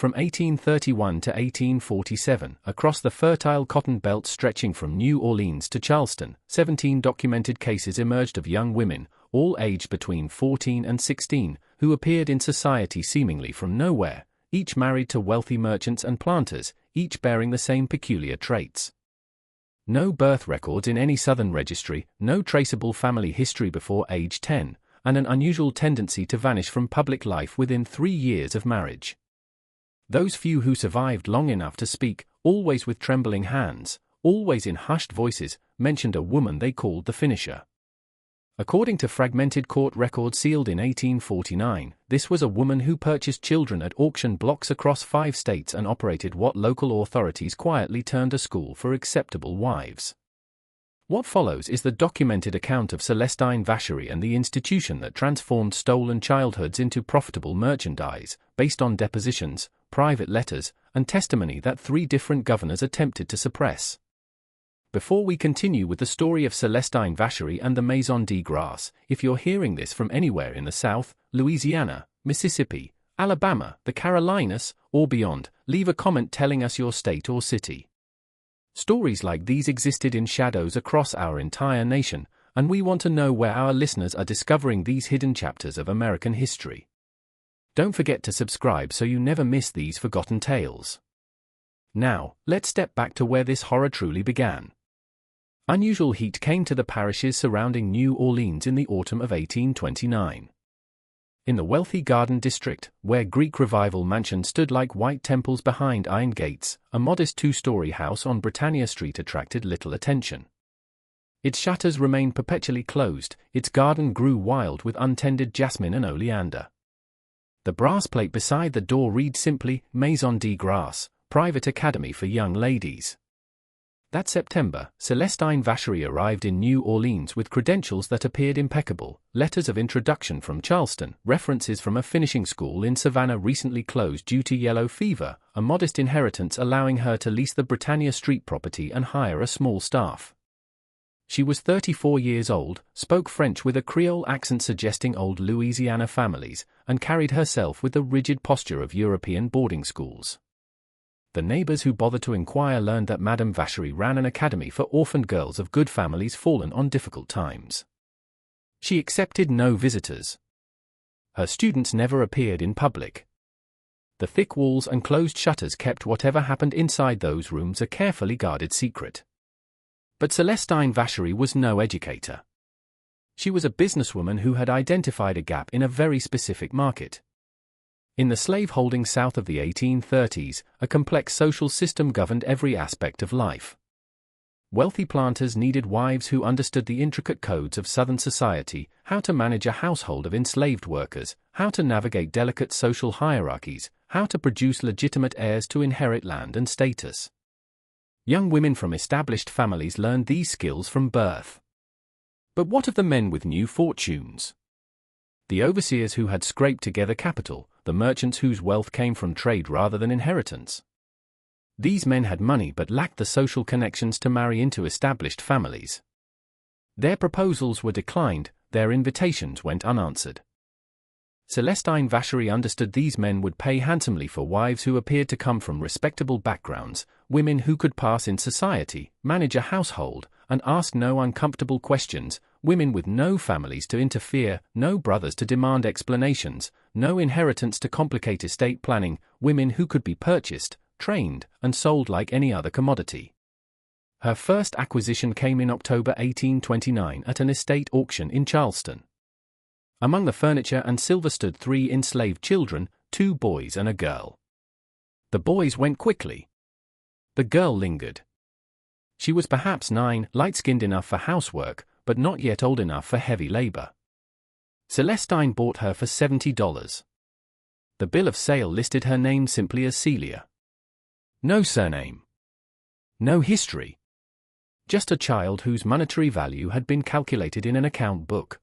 From 1831 to 1847, across the fertile cotton belt stretching from New Orleans to Charleston, 17 documented cases emerged of young women, all aged between 14 and 16, who appeared in society seemingly from nowhere, each married to wealthy merchants and planters, each bearing the same peculiar traits. No birth records in any Southern registry, no traceable family history before age 10, and an unusual tendency to vanish from public life within 3 years of marriage. Those few who survived long enough to speak, always with trembling hands, always in hushed voices, mentioned a woman they called the finisher. According to fragmented court records sealed in 1849, this was a woman who purchased children at auction blocks across 5 states and operated what local authorities quietly termed a school for acceptable wives. What follows is the documented account of Celestine Vachery and the institution that transformed stolen childhoods into profitable merchandise, based on depositions, private letters, and testimony that 3 different governors attempted to suppress. Before we continue with the story of Celestine Vachery and the Maison de Grace, if you're hearing this from anywhere in the South, Louisiana, Mississippi, Alabama, the Carolinas, or beyond, leave a comment telling us your state or city. Stories like these existed in shadows across our entire nation, and we want to know where our listeners are discovering these hidden chapters of American history. Don't forget to subscribe so you never miss these forgotten tales. Now, let's step back to where this horror truly began. Unusual heat came to the parishes surrounding New Orleans in the autumn of 1829. In the wealthy Garden District, where Greek Revival mansions stood like white temples behind iron gates, a modest 2-story house on Britannia Street attracted little attention. Its shutters remained perpetually closed, its garden grew wild with untended jasmine and oleander. The brass plate beside the door read simply, Maison de Grace, Private Academy for Young Ladies. That September, Celestine Vachery arrived in New Orleans with credentials that appeared impeccable, letters of introduction from Charleston, references from a finishing school in Savannah recently closed due to yellow fever, a modest inheritance allowing her to lease the Britannia Street property and hire a small staff. She was 34 years old, spoke French with a Creole accent suggesting old Louisiana families, and carried herself with the rigid posture of European boarding schools. The neighbors who bothered to inquire learned that Madame Vachery ran an academy for orphaned girls of good families fallen on difficult times. She accepted no visitors. Her students never appeared in public. The thick walls and closed shutters kept whatever happened inside those rooms a carefully guarded secret. But Celestine Vachery was no educator. She was a businesswoman who had identified a gap in a very specific market. In the slave-holding South of the 1830s, a complex social system governed every aspect of life. Wealthy planters needed wives who understood the intricate codes of Southern society, how to manage a household of enslaved workers, how to navigate delicate social hierarchies, how to produce legitimate heirs to inherit land and status. Young women from established families learned these skills from birth. But what of the men with new fortunes? The overseers who had scraped together capital, the merchants whose wealth came from trade rather than inheritance. These men had money but lacked the social connections to marry into established families. Their proposals were declined, their invitations went unanswered. Celestine Vachery understood these men would pay handsomely for wives who appeared to come from respectable backgrounds, women who could pass in society, manage a household, and ask no uncomfortable questions, women with no families to interfere, no brothers to demand explanations, no inheritance to complicate estate planning, women who could be purchased, trained, and sold like any other commodity. Her first acquisition came in October 1829 at an estate auction in Charleston. Among the furniture and silver stood 3 enslaved children, 2 boys and a girl. The boys went quickly. The girl lingered. She was perhaps 9, light-skinned enough for housework, but not yet old enough for heavy labor. Celestine bought her for $70. The bill of sale listed her name simply as Celia. No surname. No history. Just a child whose monetary value had been calculated in an account book.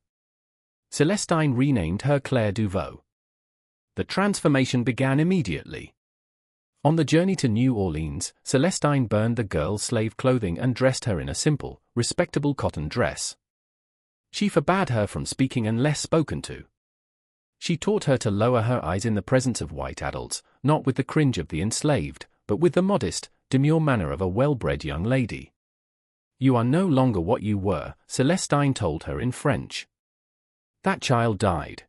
Celestine renamed her Claire Duveau. The transformation began immediately. On the journey to New Orleans, Celestine burned the girl's slave clothing and dressed her in a simple, respectable cotton dress. She forbade her from speaking unless spoken to. She taught her to lower her eyes in the presence of white adults, not with the cringe of the enslaved, but with the modest, demure manner of a well-bred young lady. "You are no longer what you were," Celestine told her in French. "That child died.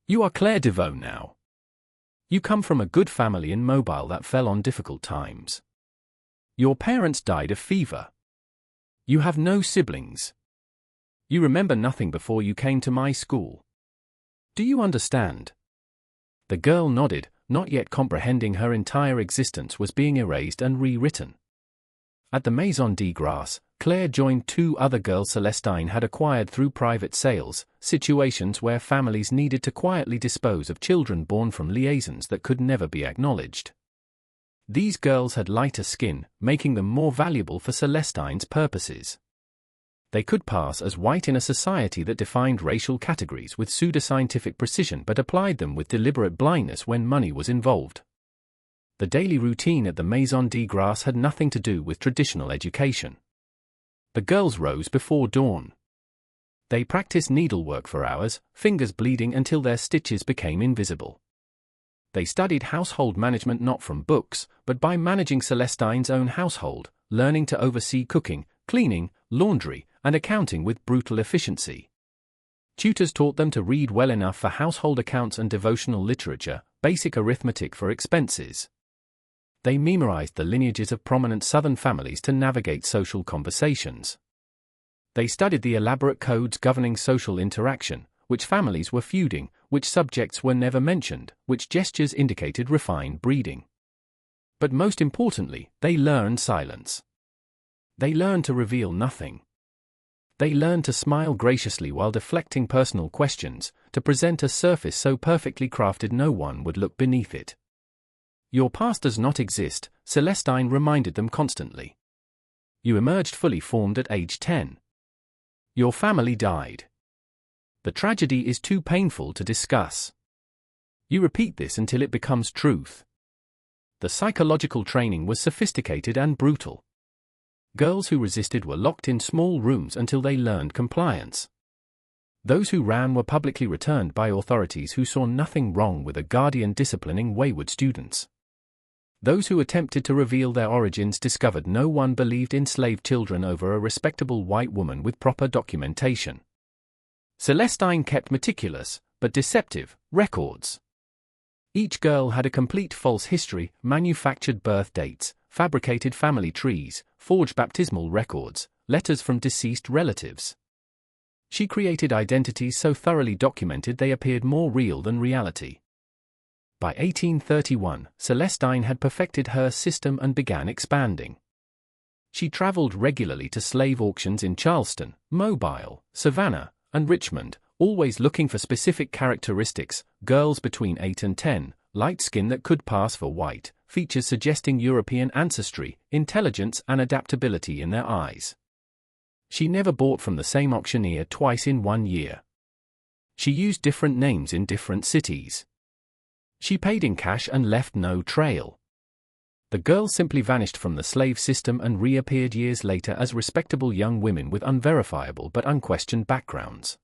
You are Claire Deveau now. You come from a good family in Mobile that fell on difficult times. Your parents died of fever. You have no siblings. You remember nothing before you came to my school. Do you understand?" The girl nodded, not yet comprehending her entire existence was being erased and rewritten. At the Maison de Grace, Claire joined two other girls Celestine had acquired through private sales, situations where families needed to quietly dispose of children born from liaisons that could never be acknowledged. These girls had lighter skin, making them more valuable for Celestine's purposes. They could pass as white in a society that defined racial categories with pseudoscientific precision but applied them with deliberate blindness when money was involved. The daily routine at the Maison de Grace had nothing to do with traditional education. The girls rose before dawn. They practiced needlework for hours, fingers bleeding until their stitches became invisible. They studied household management not from books, but by managing Celestine's own household, learning to oversee cooking, cleaning, laundry, and accounting with brutal efficiency. Tutors taught them to read well enough for household accounts and devotional literature, basic arithmetic for expenses. They memorized the lineages of prominent Southern families to navigate social conversations. They studied the elaborate codes governing social interaction, which families were feuding, which subjects were never mentioned, which gestures indicated refined breeding. But most importantly, they learned silence. They learned to reveal nothing. They learned to smile graciously while deflecting personal questions, to present a surface so perfectly crafted no one would look beneath it. "Your past does not exist," Celestine reminded them constantly. "You emerged fully formed at age 10. Your family died. The tragedy is too painful to discuss. You repeat this until it becomes truth." The psychological training was sophisticated and brutal. Girls who resisted were locked in small rooms until they learned compliance. Those who ran were publicly returned by authorities who saw nothing wrong with a guardian disciplining wayward students. Those who attempted to reveal their origins discovered no one believed enslaved children over a respectable white woman with proper documentation. Celestine kept meticulous, but deceptive, records. Each girl had a complete false history, manufactured birth dates, fabricated family trees, forged baptismal records, letters from deceased relatives. She created identities so thoroughly documented they appeared more real than reality. By 1831, Celestine had perfected her system and began expanding. She traveled regularly to slave auctions in Charleston, Mobile, Savannah, and Richmond, always looking for specific characteristics: girls between 8 and 10, light skin that could pass for white, features suggesting European ancestry, intelligence and adaptability in their eyes. She never bought from the same auctioneer twice in 1 year. She used different names in different cities. She paid in cash and left no trail. The girls simply vanished from the slave system and reappeared years later as respectable young women with unverifiable but unquestioned backgrounds.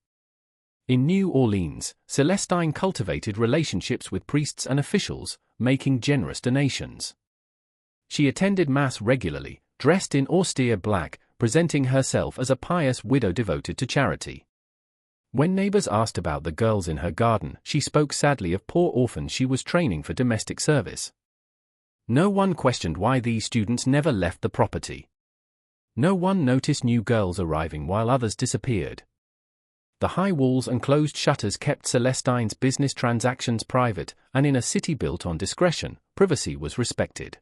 In New Orleans, Celestine cultivated relationships with priests and officials, making generous donations. She attended Mass regularly, dressed in austere black, presenting herself as a pious widow devoted to charity. When neighbors asked about the girls in her garden, she spoke sadly of poor orphans she was training for domestic service. No one questioned why these students never left the property. No one noticed new girls arriving while others disappeared. The high walls and closed shutters kept Celestine's business transactions private, and in a city built on discretion, privacy was respected.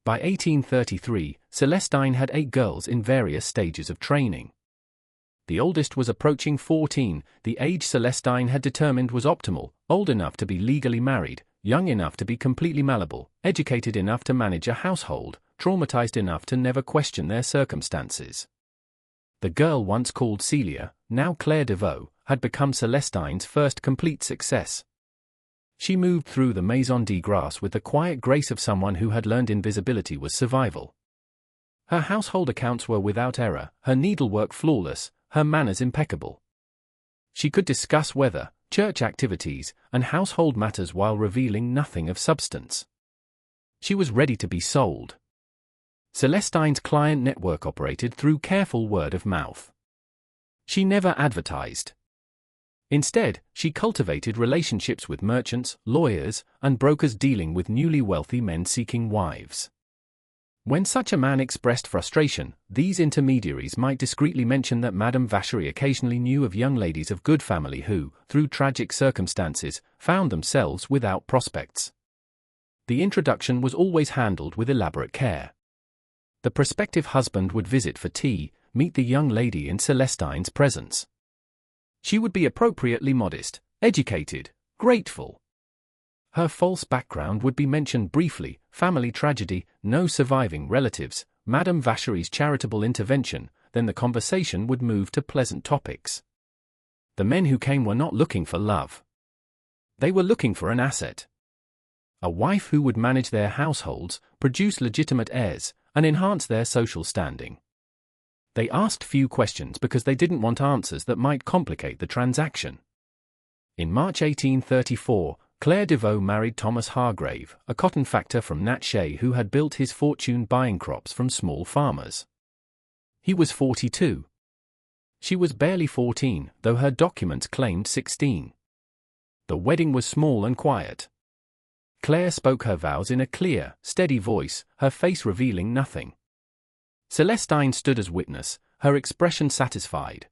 By 1833, Celestine had 8 girls in various stages of training. The oldest was approaching 14, the age Celestine had determined was optimal: old enough to be legally married, young enough to be completely malleable, educated enough to manage a household, traumatized enough to never question their circumstances. The girl once called Celia, now Claire Deveau, had become Celestine's first complete success. She moved through the Maison de Grace with the quiet grace of someone who had learned invisibility was survival. Her household accounts were without error, her needlework flawless, her manners impeccable. She could discuss weather, church activities, and household matters while revealing nothing of substance. She was ready to be sold. Celestine's client network operated through careful word of mouth. She never advertised. Instead, she cultivated relationships with merchants, lawyers, and brokers dealing with newly wealthy men seeking wives. When such a man expressed frustration, these intermediaries might discreetly mention that Madame Vacherie occasionally knew of young ladies of good family who, through tragic circumstances, found themselves without prospects. The introduction was always handled with elaborate care. The prospective husband would visit for tea, meet the young lady in Celestine's presence. She would be appropriately modest, educated, grateful. Her false background would be mentioned briefly: family tragedy, no surviving relatives, Madame Vacherie's charitable intervention. Then the conversation would move to pleasant topics. The men who came were not looking for love. They were looking for an asset. A wife who would manage their households, produce legitimate heirs, and enhance their social standing. They asked few questions because they didn't want answers that might complicate the transaction. In March 1834, Claire Deveau married Thomas Hargrave, a cotton factor from Natchez who had built his fortune buying crops from small farmers. He was 42. She was barely 14, though her documents claimed 16. The wedding was small and quiet. Claire spoke her vows in a clear, steady voice, her face revealing nothing. Celestine stood as witness, her expression satisfied.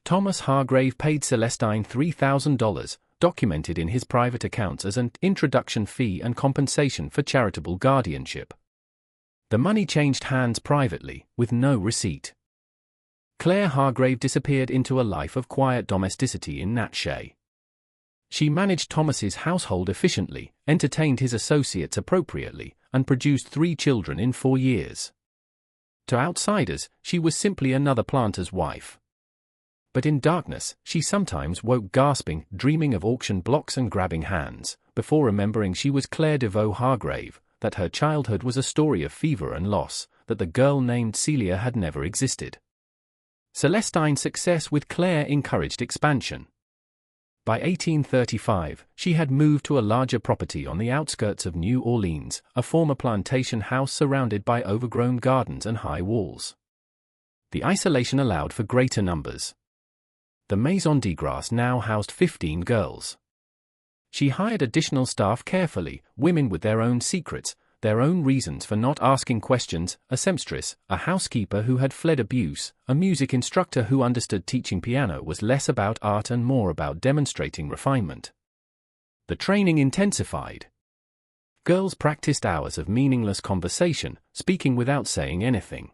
Thomas Hargrave paid Celestine $3,000, documented in his private accounts as an introduction fee and compensation for charitable guardianship. The money changed hands privately, with no receipt. Claire Hargrave disappeared into a life of quiet domesticity in Natchez. She managed Thomas's household efficiently, entertained his associates appropriately, and produced 3 children in 4 years. To outsiders, she was simply another planter's wife. But in darkness, she sometimes woke gasping, dreaming of auction blocks and grabbing hands, before remembering she was Claire Deveau Hargrave, that her childhood was a story of fever and loss, that the girl named Celia had never existed. Celestine's success with Claire encouraged expansion. By 1835, she had moved to a larger property on the outskirts of New Orleans, a former plantation house surrounded by overgrown gardens and high walls. The isolation allowed for greater numbers. The Maison de Grace now housed 15 girls. She hired additional staff carefully, women with their own secrets, their own reasons for not asking questions: a seamstress, a housekeeper who had fled abuse, a music instructor who understood teaching piano was less about art and more about demonstrating refinement. The training intensified. Girls practiced hours of meaningless conversation, speaking without saying anything.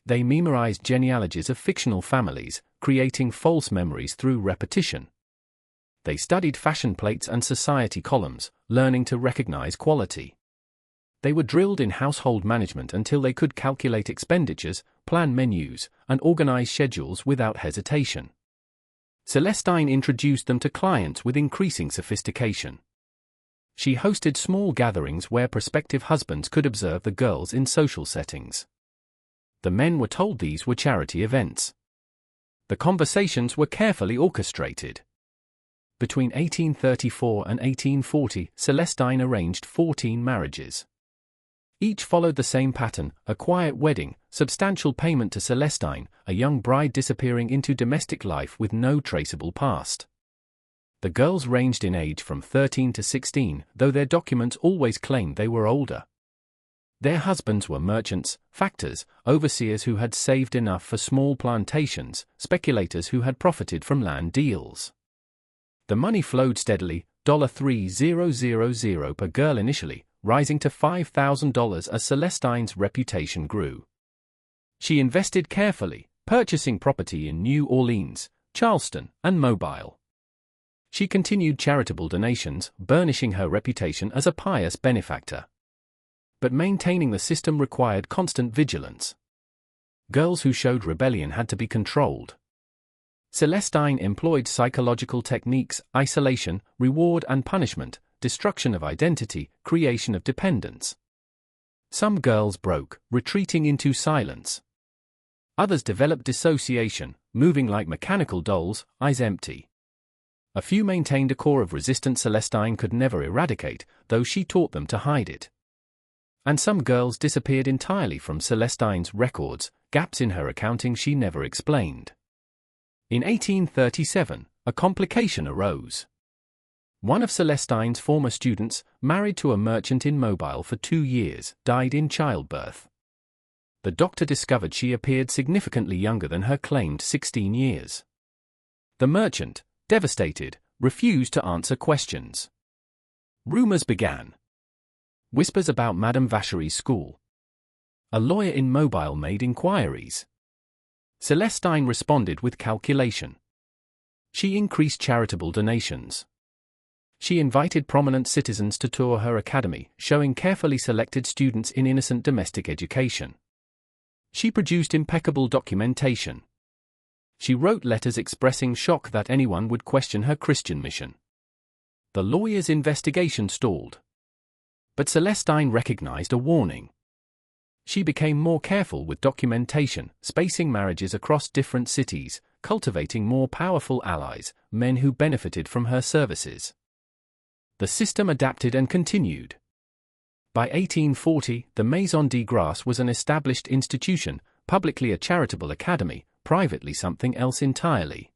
They memorized genealogies of fictional families, creating false memories through repetition. They studied fashion plates and society columns, learning to recognize quality. They were drilled in household management until they could calculate expenditures, plan menus, and organize schedules without hesitation. Celestine introduced them to clients with increasing sophistication. She hosted small gatherings where prospective husbands could observe the girls in social settings. The men were told these were charity events. The conversations were carefully orchestrated. Between 1834 and 1840, Celestine arranged 14 marriages. Each followed the same pattern: a quiet wedding, substantial payment to Celestine, a young bride disappearing into domestic life with no traceable past. The girls ranged in age from 13 to 16, though their documents always claimed they were older. Their husbands were merchants, factors, overseers who had saved enough for small plantations, speculators who had profited from land deals. The money flowed steadily, $3,000 per girl initially, rising to $5,000 as Celestine's reputation grew. She invested carefully, purchasing property in New Orleans, Charleston, and Mobile. She continued charitable donations, burnishing her reputation as a pious benefactor. But maintaining the system required constant vigilance. Girls who showed rebellion had to be controlled. Celestine employed psychological techniques: isolation, reward and punishment, destruction of identity, creation of dependence. Some girls broke, retreating into silence. Others developed dissociation, moving like mechanical dolls, eyes empty. A few maintained a core of resistance Celestine could never eradicate, though she taught them to hide it. And some girls disappeared entirely from Celestine's records, gaps in her accounting she never explained. In 1837, a complication arose. One of Celestine's former students, married to a merchant in Mobile for 2 years, died in childbirth. The doctor discovered she appeared significantly younger than her claimed 16 years. The merchant, devastated, refused to answer questions. Rumors began. Whispers about Madame Vachery's school. A lawyer in Mobile made inquiries. Celestine responded with calculation. She increased charitable donations. She invited prominent citizens to tour her academy, showing carefully selected students in innocent domestic education. She produced impeccable documentation. She wrote letters expressing shock that anyone would question her Christian mission. The lawyer's investigation stalled. But Celestine recognized a warning. She became more careful with documentation, spacing marriages across different cities, cultivating more powerful allies, men who benefited from her services. The system adapted and continued. By 1840, the Maison de Grâce was an established institution, publicly a charitable academy, privately something else entirely.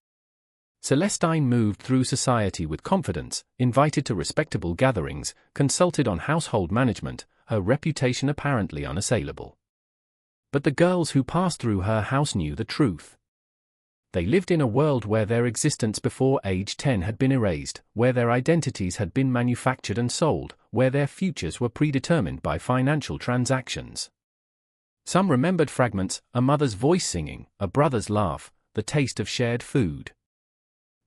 Celestine moved through society with confidence, invited to respectable gatherings, consulted on household management, her reputation apparently unassailable. But the girls who passed through her house knew the truth. They lived in a world where their existence before age 10 had been erased, where their identities had been manufactured and sold, where their futures were predetermined by financial transactions. Some remembered fragments, a mother's voice singing, a brother's laugh, the taste of shared food.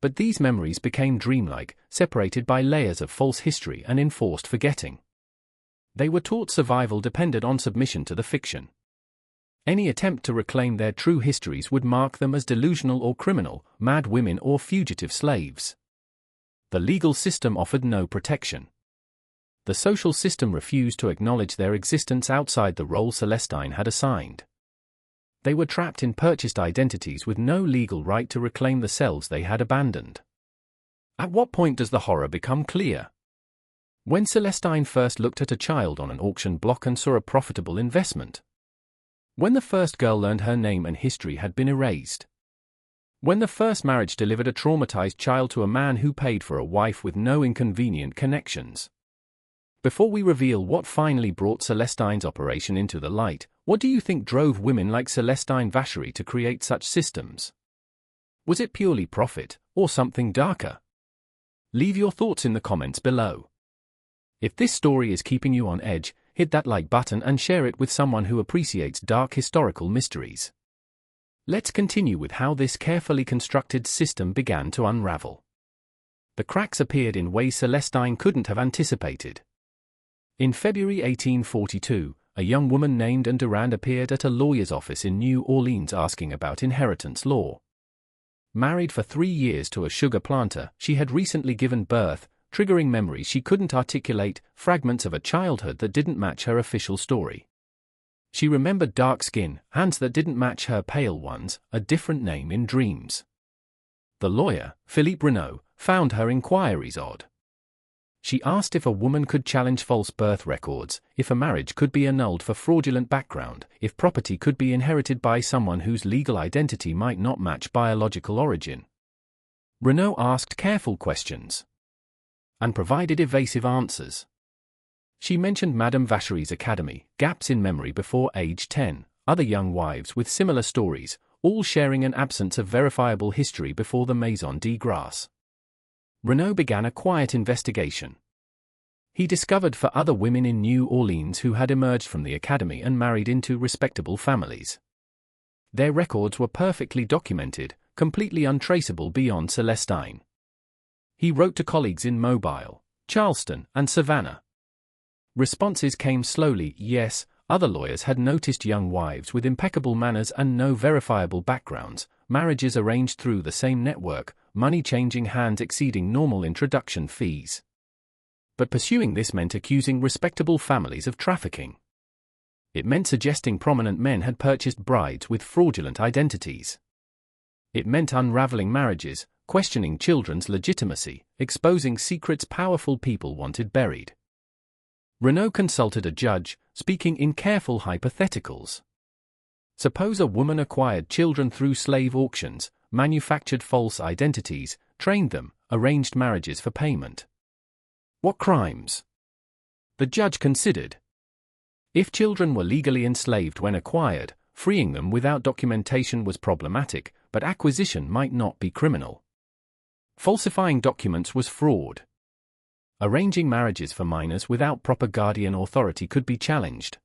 But these memories became dreamlike, separated by layers of false history and enforced forgetting. They were taught survival depended on submission to the fiction. Any attempt to reclaim their true histories would mark them as delusional or criminal, mad women or fugitive slaves. The legal system offered no protection. The social system refused to acknowledge their existence outside the role Celestine had assigned. They were trapped in purchased identities with no legal right to reclaim the selves they had abandoned. At what point does the horror become clear? When Celestine first looked at a child on an auction block and saw a profitable investment. When the first girl learned her name and history had been erased. When the first marriage delivered a traumatized child to a man who paid for a wife with no inconvenient connections. Before we reveal what finally brought Celestine's operation into the light, what do you think drove women like Celestine Vachery to create such systems? Was it purely profit, or something darker? Leave your thoughts in the comments below. If this story is keeping you on edge, hit that like button and share it with someone who appreciates dark historical mysteries. Let's continue with how this carefully constructed system began to unravel. The cracks appeared in ways Celestine couldn't have anticipated. In February 1842, a young woman named Anne Durand appeared at a lawyer's office in New Orleans asking about inheritance law. Married for 3 years to a sugar planter, she had recently given birth, triggering memories she couldn't articulate, fragments of a childhood that didn't match her official story. She remembered dark skin, hands that didn't match her pale ones, a different name in dreams. The lawyer, Philippe Renaud, found her inquiries odd. She asked if a woman could challenge false birth records, if a marriage could be annulled for fraudulent background, if property could be inherited by someone whose legal identity might not match biological origin. Renaud asked careful questions and provided evasive answers. She mentioned Madame Vachery's academy, gaps in memory before age 10, other young wives with similar stories, all sharing an absence of verifiable history before the Maison de Grâce. Renaud began a quiet investigation. He discovered for other women in New Orleans who had emerged from the academy and married into respectable families. Their records were perfectly documented, completely untraceable beyond Celestine. He wrote to colleagues in Mobile, Charleston, and Savannah. Responses came slowly. Yes, other lawyers had noticed young wives with impeccable manners and no verifiable backgrounds, marriages arranged through the same network, money changing hands exceeding normal introduction fees. But pursuing this meant accusing respectable families of trafficking. It meant suggesting prominent men had purchased brides with fraudulent identities. It meant unraveling marriages, questioning children's legitimacy, exposing secrets powerful people wanted buried. Renault consulted a judge, speaking in careful hypotheticals. Suppose a woman acquired children through slave auctions, manufactured false identities, trained them, arranged marriages for payment. What crimes? The judge considered. If children were legally enslaved when acquired, freeing them without documentation was problematic, but acquisition might not be criminal. Falsifying documents was fraud. Arranging marriages for minors without proper guardian authority could be challenged.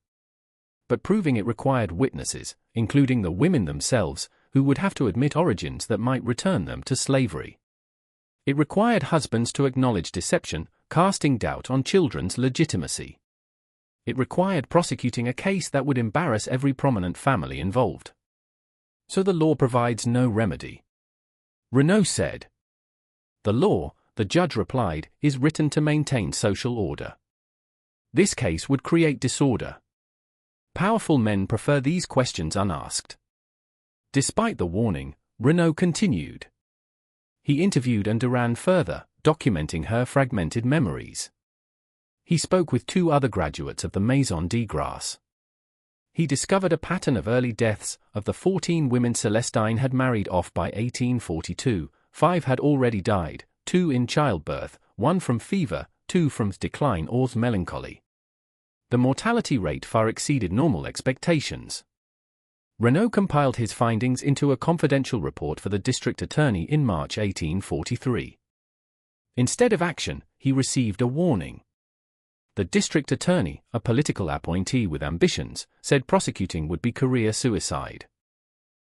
But proving it required witnesses, including the women themselves, who would have to admit origins that might return them to slavery. It required husbands to acknowledge deception, casting doubt on children's legitimacy. It required prosecuting a case that would embarrass every prominent family involved. So the law provides no remedy. Renault said. The law, the judge replied, is written to maintain social order. This case would create disorder. Powerful men prefer these questions unasked. Despite the warning, Renault continued. He interviewed and ran further, documenting her fragmented memories. He spoke with 2 other graduates of the Maison de Grace. He discovered a pattern of early deaths. Of the 14 women Celestine had married off by 1842, 5 had already died, 2 in childbirth, 1 from fever, 2 from decline or melancholy. The mortality rate far exceeded normal expectations. Renault compiled his findings into a confidential report for the district attorney in March 1843. Instead of action, he received a warning. The district attorney, a political appointee with ambitions, said prosecuting would be career suicide.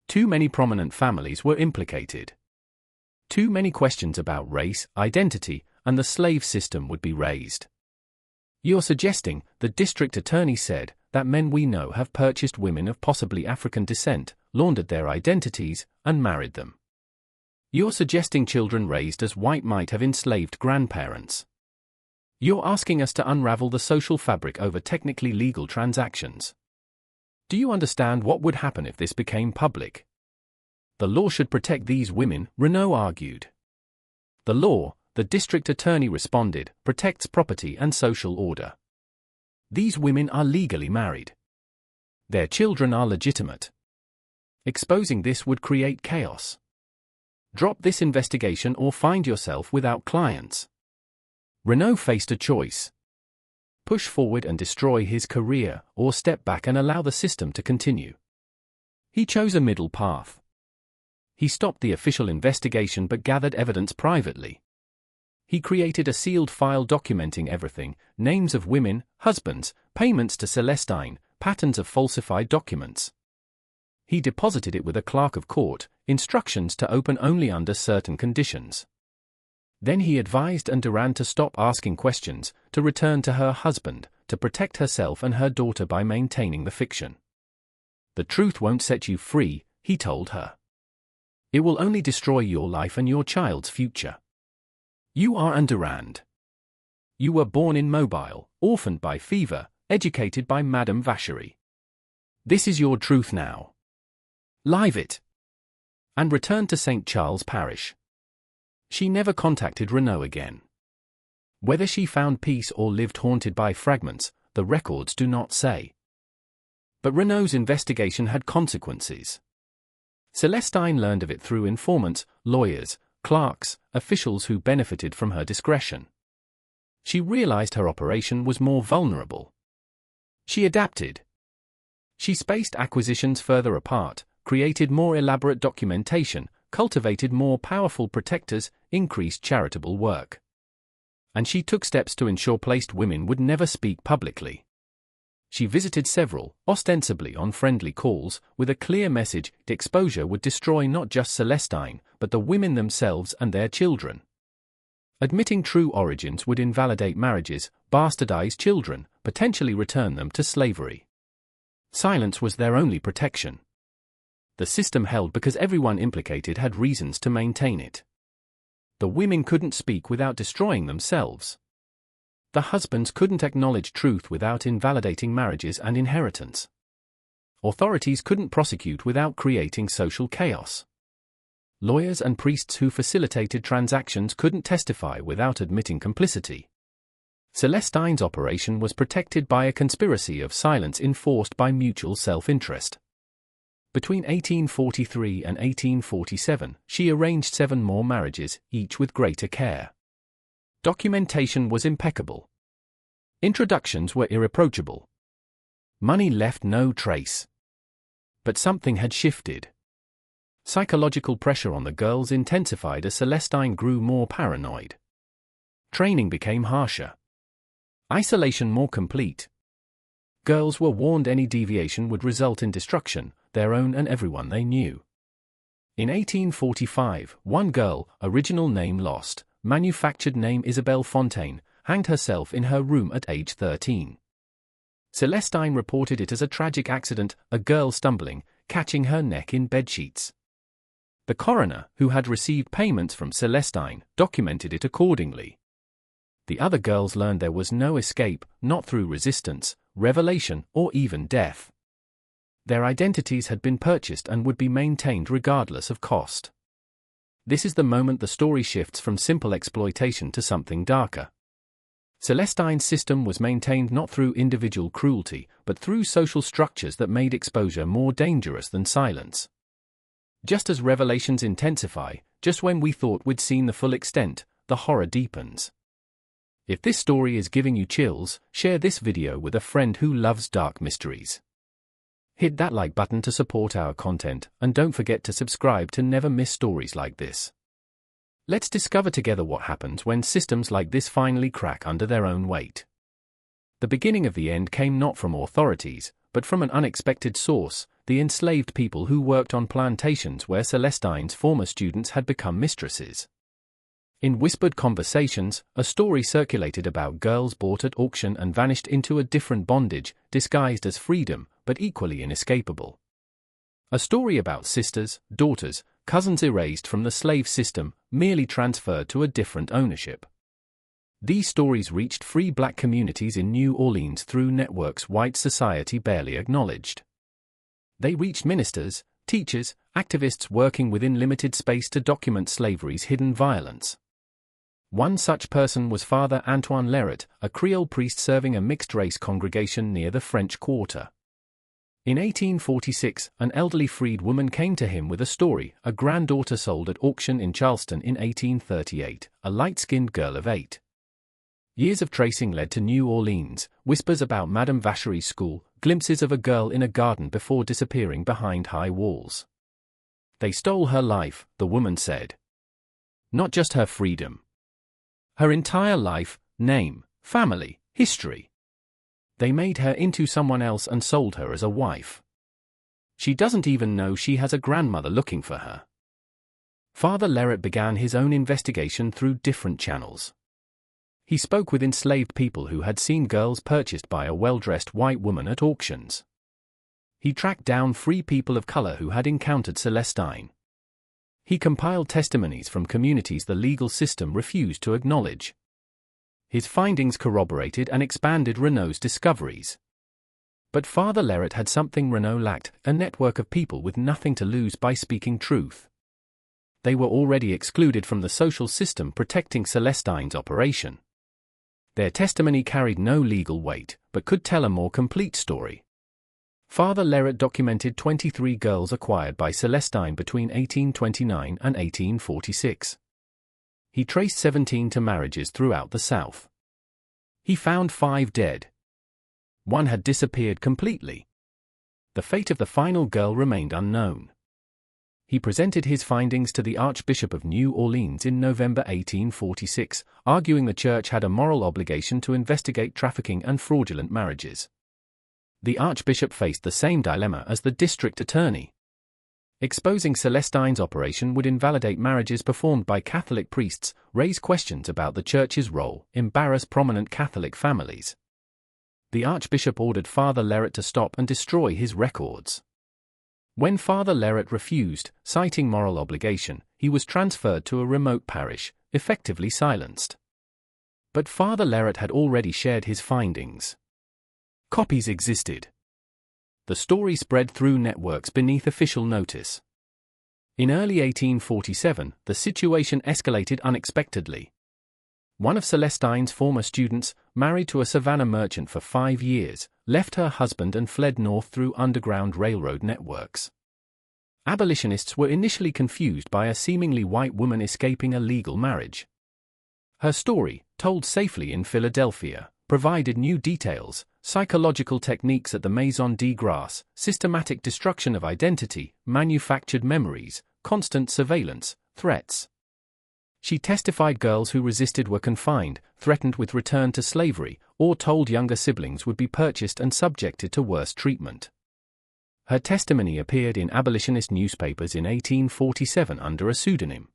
Too many prominent families were implicated. Too many questions about race, identity, and the slave system would be raised. You're suggesting, the district attorney said, that men we know have purchased women of possibly African descent, laundered their identities, and married them. You're suggesting children raised as white might have enslaved grandparents. You're asking us to unravel the social fabric over technically legal transactions. Do you understand what would happen if this became public? The law should protect these women, Renault argued. The law, the district attorney responded, protects property and social order. These women are legally married. Their children are legitimate. Exposing this would create chaos. Drop this investigation or find yourself without clients. Renault faced a choice. Push forward and destroy his career, or step back and allow the system to continue. He chose a middle path. He stopped the official investigation but gathered evidence privately. He created a sealed file documenting everything: names of women, husbands, payments to Celestine, patterns of falsified documents. He deposited it with a clerk of court, instructions to open only under certain conditions. Then he advised Durand to stop asking questions, to return to her husband, to protect herself and her daughter by maintaining the fiction. The truth won't set you free, he told her. It will only destroy your life and your child's future. You are Durand. You were born in Mobile, orphaned by fever, educated by Madame Vacherie. This is your truth now. Live it. And return to St. Charles Parish. She never contacted Renault again. Whether she found peace or lived haunted by fragments, the records do not say. But Renault's investigation had consequences. Celestine learned of it through informants, lawyers, clerks, officials who benefited from her discretion. She realized her operation was more vulnerable. She adapted. She spaced acquisitions further apart, created more elaborate documentation, cultivated more powerful protectors, increased charitable work. And she took steps to ensure placed women would never speak publicly. She visited several, ostensibly on friendly calls, with a clear message: exposure would destroy not just Celestine, but the women themselves and their children. Admitting true origins would invalidate marriages, bastardize children, potentially return them to slavery. Silence was their only protection. The system held because everyone implicated had reasons to maintain it. The women couldn't speak without destroying themselves. The husbands couldn't acknowledge truth without invalidating marriages and inheritance. Authorities couldn't prosecute without creating social chaos. Lawyers and priests who facilitated transactions couldn't testify without admitting complicity. Celestine's operation was protected by a conspiracy of silence enforced by mutual self-interest. Between 1843 and 1847, she arranged 7 more marriages, each with greater care. Documentation was impeccable. Introductions were irreproachable. Money left no trace. But something had shifted. Psychological pressure on the girls intensified as Celestine grew more paranoid. Training became harsher. Isolation more complete. Girls were warned any deviation would result in destruction, their own and everyone they knew. In 1845, one girl, original name lost, manufactured name Isabelle Fontaine, hanged herself in her room at age 13. Celestine reported it as a tragic accident, a girl stumbling, catching her neck in bedsheets. The coroner, who had received payments from Celestine, documented it accordingly. The other girls learned there was no escape, not through resistance, revelation, or even death. Their identities had been purchased and would be maintained regardless of cost. This is the moment the story shifts from simple exploitation to something darker. Celestine's system was maintained not through individual cruelty, but through social structures that made exposure more dangerous than silence. Just as revelations intensify, just when we thought we'd seen the full extent, the horror deepens. If this story is giving you chills, share this video with a friend who loves dark mysteries. Hit that like button to support our content, and don't forget to subscribe to never miss stories like this. Let's discover together what happens when systems like this finally crack under their own weight. The beginning of the end came not from authorities, but from an unexpected source, the enslaved people who worked on plantations where Celestine's former students had become mistresses. In whispered conversations, a story circulated about girls bought at auction and vanished into a different bondage, disguised as freedom, but equally inescapable. A story about sisters, daughters, cousins erased from the slave system, merely transferred to a different ownership. These stories reached free black communities in New Orleans through networks white society barely acknowledged. They reached ministers, teachers, activists working within limited space to document slavery's hidden violence. One such person was Father Antoine Leret, a Creole priest serving a mixed-race congregation near the French Quarter. In 1846, an elderly freed woman came to him with a story, a granddaughter sold at auction in Charleston in 1838, a light-skinned girl of 8. Years of tracing led to New Orleans, whispers about Madame Vacherie's school, glimpses of a girl in a garden before disappearing behind high walls. They stole her life, the woman said. Not just her freedom. Her entire life, name, family, history. They made her into someone else and sold her as a wife. She doesn't even know she has a grandmother looking for her. Father Leret began his own investigation through different channels. He spoke with enslaved people who had seen girls purchased by a well-dressed white woman at auctions. He tracked down free people of color who had encountered Celestine. He compiled testimonies from communities the legal system refused to acknowledge. His findings corroborated and expanded Renault's discoveries. But Father Leret had something Renault lacked, a network of people with nothing to lose by speaking truth. They were already excluded from the social system protecting Celestine's operation. Their testimony carried no legal weight, but could tell a more complete story. Father Leret documented 23 girls acquired by Celestine between 1829 and 1846. He traced 17 to marriages throughout the South. He found 5 dead. One had disappeared completely. The fate of the final girl remained unknown. He presented his findings to the Archbishop of New Orleans in November 1846, arguing the church had a moral obligation to investigate trafficking and fraudulent marriages. The Archbishop faced the same dilemma as the district attorney. Exposing Celestine's operation would invalidate marriages performed by Catholic priests, raise questions about the church's role, embarrass prominent Catholic families. The Archbishop ordered Father Leret to stop and destroy his records. When Father Leret refused, citing moral obligation, he was transferred to a remote parish, effectively silenced. But Father Leret had already shared his findings. Copies existed. The story spread through networks beneath official notice. In early 1847, the situation escalated unexpectedly. One of Celestine's former students, married to a Savannah merchant for 5 years, left her husband and fled north through underground railroad networks. Abolitionists were initially confused by a seemingly white woman escaping a legal marriage. Her story, told safely in Philadelphia, provided new details: psychological techniques at the Maison de Grace, systematic destruction of identity, manufactured memories, constant surveillance, threats. She testified girls who resisted were confined, threatened with return to slavery, or told younger siblings would be purchased and subjected to worse treatment. Her testimony appeared in abolitionist newspapers in 1847 under a pseudonym.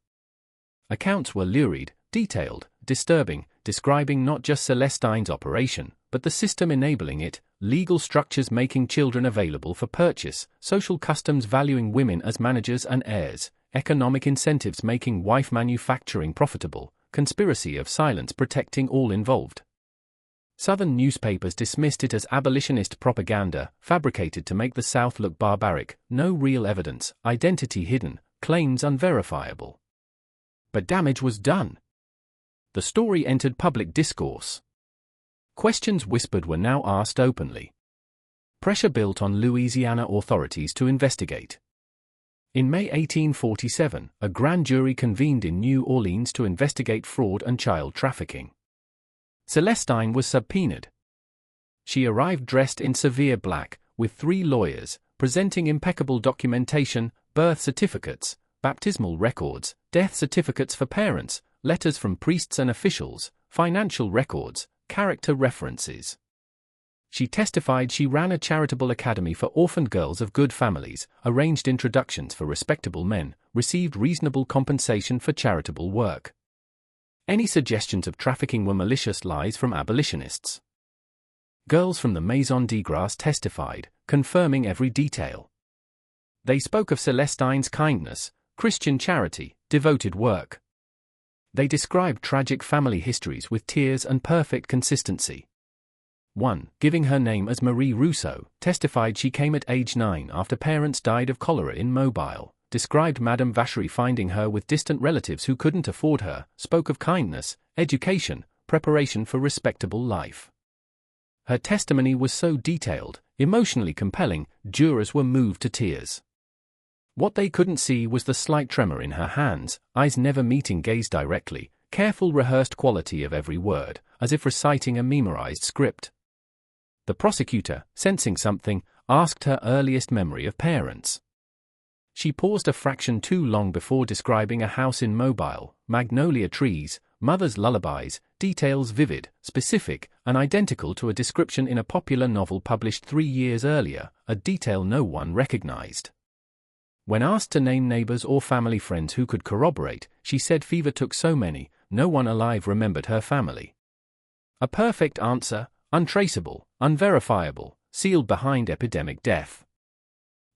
Accounts were lurid, detailed, disturbing, describing not just Celestine's operation, but the system enabling it, legal structures making children available for purchase, social customs valuing women as managers and heirs, economic incentives making wife manufacturing profitable, conspiracy of silence protecting all involved. Southern newspapers dismissed it as abolitionist propaganda, fabricated to make the South look barbaric, no real evidence, identity hidden, claims unverifiable. But damage was done. The story entered public discourse. Questions whispered were now asked openly. Pressure built on Louisiana authorities to investigate. In May 1847, a grand jury convened in New Orleans to investigate fraud and child trafficking. Celestine was subpoenaed. She arrived dressed in severe black, with 3 lawyers, presenting impeccable documentation, birth certificates, baptismal records, death certificates for parents, letters from priests and officials, financial records, character references. She testified she ran a charitable academy for orphaned girls of good families, arranged introductions for respectable men, received reasonable compensation for charitable work. Any suggestions of trafficking were malicious lies from abolitionists. Girls from the Maison de Grace testified, confirming every detail. They spoke of Celestine's kindness, Christian charity, devoted work. They described tragic family histories with tears and perfect consistency. One, giving her name as Marie Rousseau, testified she came at age 9 after parents died of cholera in Mobile, described Madame Vacherie finding her with distant relatives who couldn't afford her, spoke of kindness, education, preparation for respectable life. Her testimony was so detailed, emotionally compelling, jurors were moved to tears. What they couldn't see was the slight tremor in her hands, eyes never meeting gaze directly, careful rehearsed quality of every word, as if reciting a memorized script. The prosecutor, sensing something, asked her earliest memory of parents. She paused a fraction too long before describing a house in Mobile, magnolia trees, mother's lullabies, details vivid, specific, and identical to a description in a popular novel published 3 years earlier, a detail no one recognized. When asked to name neighbors or family friends who could corroborate, she said fever took so many, no one alive remembered her family. A perfect answer, untraceable, unverifiable, sealed behind epidemic death.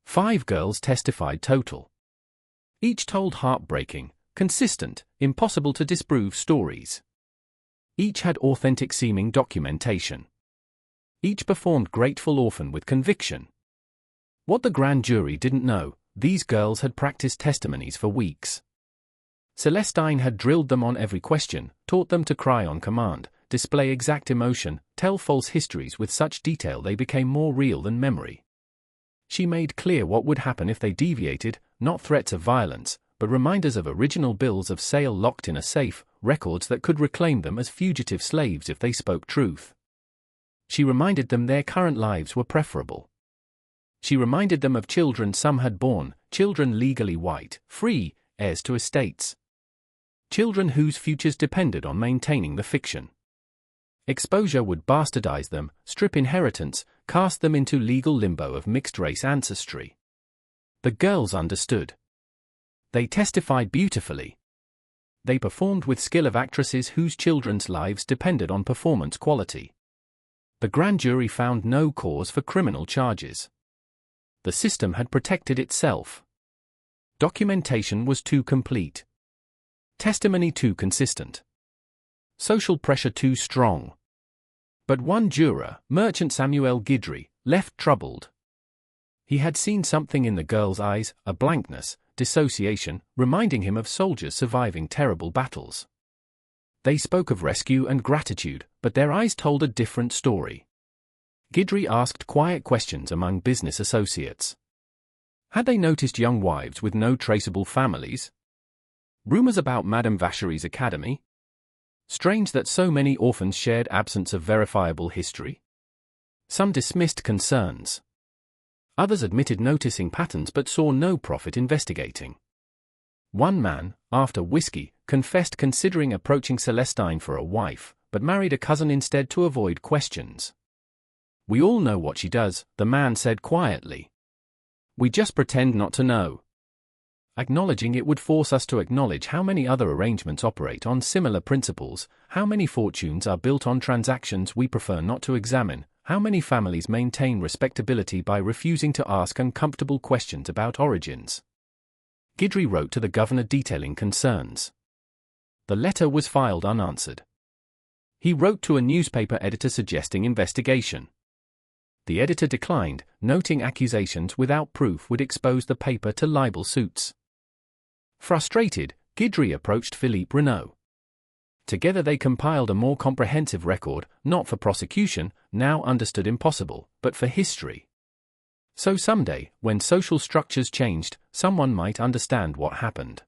5 girls testified total. Each told heartbreaking, consistent, impossible to disprove stories. Each had authentic-seeming documentation. Each performed grateful orphan with conviction. What the grand jury didn't know, these girls had practiced testimonies for weeks. Celestine had drilled them on every question, taught them to cry on command, display exact emotion, tell false histories with such detail they became more real than memory. She made clear what would happen if they deviated, not threats of violence, but reminders of original bills of sale locked in a safe, records that could reclaim them as fugitive slaves if they spoke truth. She reminded them their current lives were preferable. She reminded them of children some had born, children legally white, free, heirs to estates. Children whose futures depended on maintaining the fiction. Exposure would bastardize them, strip inheritance, cast them into legal limbo of mixed-race ancestry. The girls understood. They testified beautifully. They performed with skill of actresses whose children's lives depended on performance quality. The grand jury found no cause for criminal charges. The system had protected itself. Documentation was too complete. Testimony too consistent. Social pressure too strong. But one juror, Merchant Samuel Guidry, left troubled. He had seen something in the girl's eyes, a blankness, dissociation, reminding him of soldiers surviving terrible battles. They spoke of rescue and gratitude, but their eyes told a different story. Guidry asked quiet questions among business associates. Had they noticed young wives with no traceable families? Rumors about Madame Vachery's academy? Strange that so many orphans shared absence of verifiable history. Some dismissed concerns. Others admitted noticing patterns but saw no profit investigating. One man, after whiskey, confessed considering approaching Celestine for a wife, but married a cousin instead to avoid questions. "We all know what she does," the man said quietly. "We just pretend not to know." Acknowledging it would force us to acknowledge how many other arrangements operate on similar principles, how many fortunes are built on transactions we prefer not to examine, how many families maintain respectability by refusing to ask uncomfortable questions about origins. Guidry wrote to the governor detailing concerns. The letter was filed unanswered. He wrote to a newspaper editor suggesting investigation. The editor declined, noting accusations without proof would expose the paper to libel suits. Frustrated, Guidry approached Philippe Renaud. Together they compiled a more comprehensive record, not for prosecution, now understood impossible, but for history. So someday, when social structures changed, someone might understand what happened.